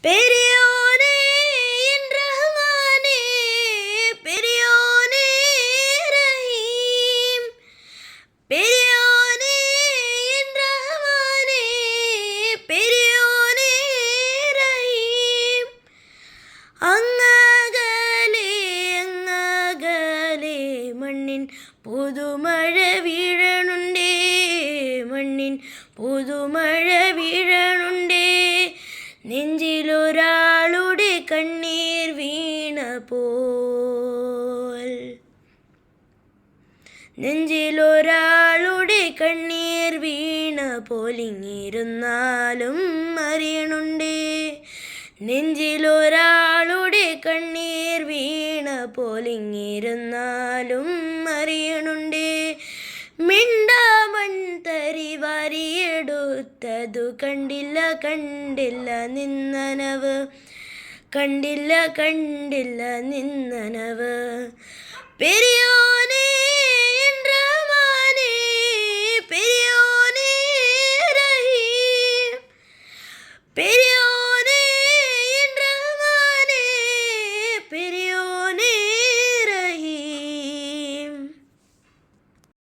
பெரியோனே என் ரஹ்மானே, பெரியோனே ரஹீம், பெரியோனே என் ரஹ்மானே, பெரியோனே ரஹீம். അങ്ങകലെ അങ്ങകലെ മണ്ണിൻ പുതുമഴ വീഴണുണ്ടേ, മണ്ണിൻ പുതുമഴ വീഴണുണ്ടേ. നെഞ്ചിലൊരാളുടെ കണ്ണീർ വീണ പോൽ, നെഞ്ചിലൊരാളുടെ കണ്ണീർ വീണ പോലിങ്ങിരുന്നാലും അറിയണുണ്ടേ, നെഞ്ചിലൊരാളുടെ കണ്ണീർ വീണ പോലിങ്ങിരുന്നാലും അറിയണുണ്ടേ. മിണ്ടാമൺ തരി വാരിയെടുത്തതു കണ്ടില്ല കണ്ടില്ല നിന്നനവ്, കണ്ടില്ല കണ്ടില്ല നിന്നനവ്. പെരിയോ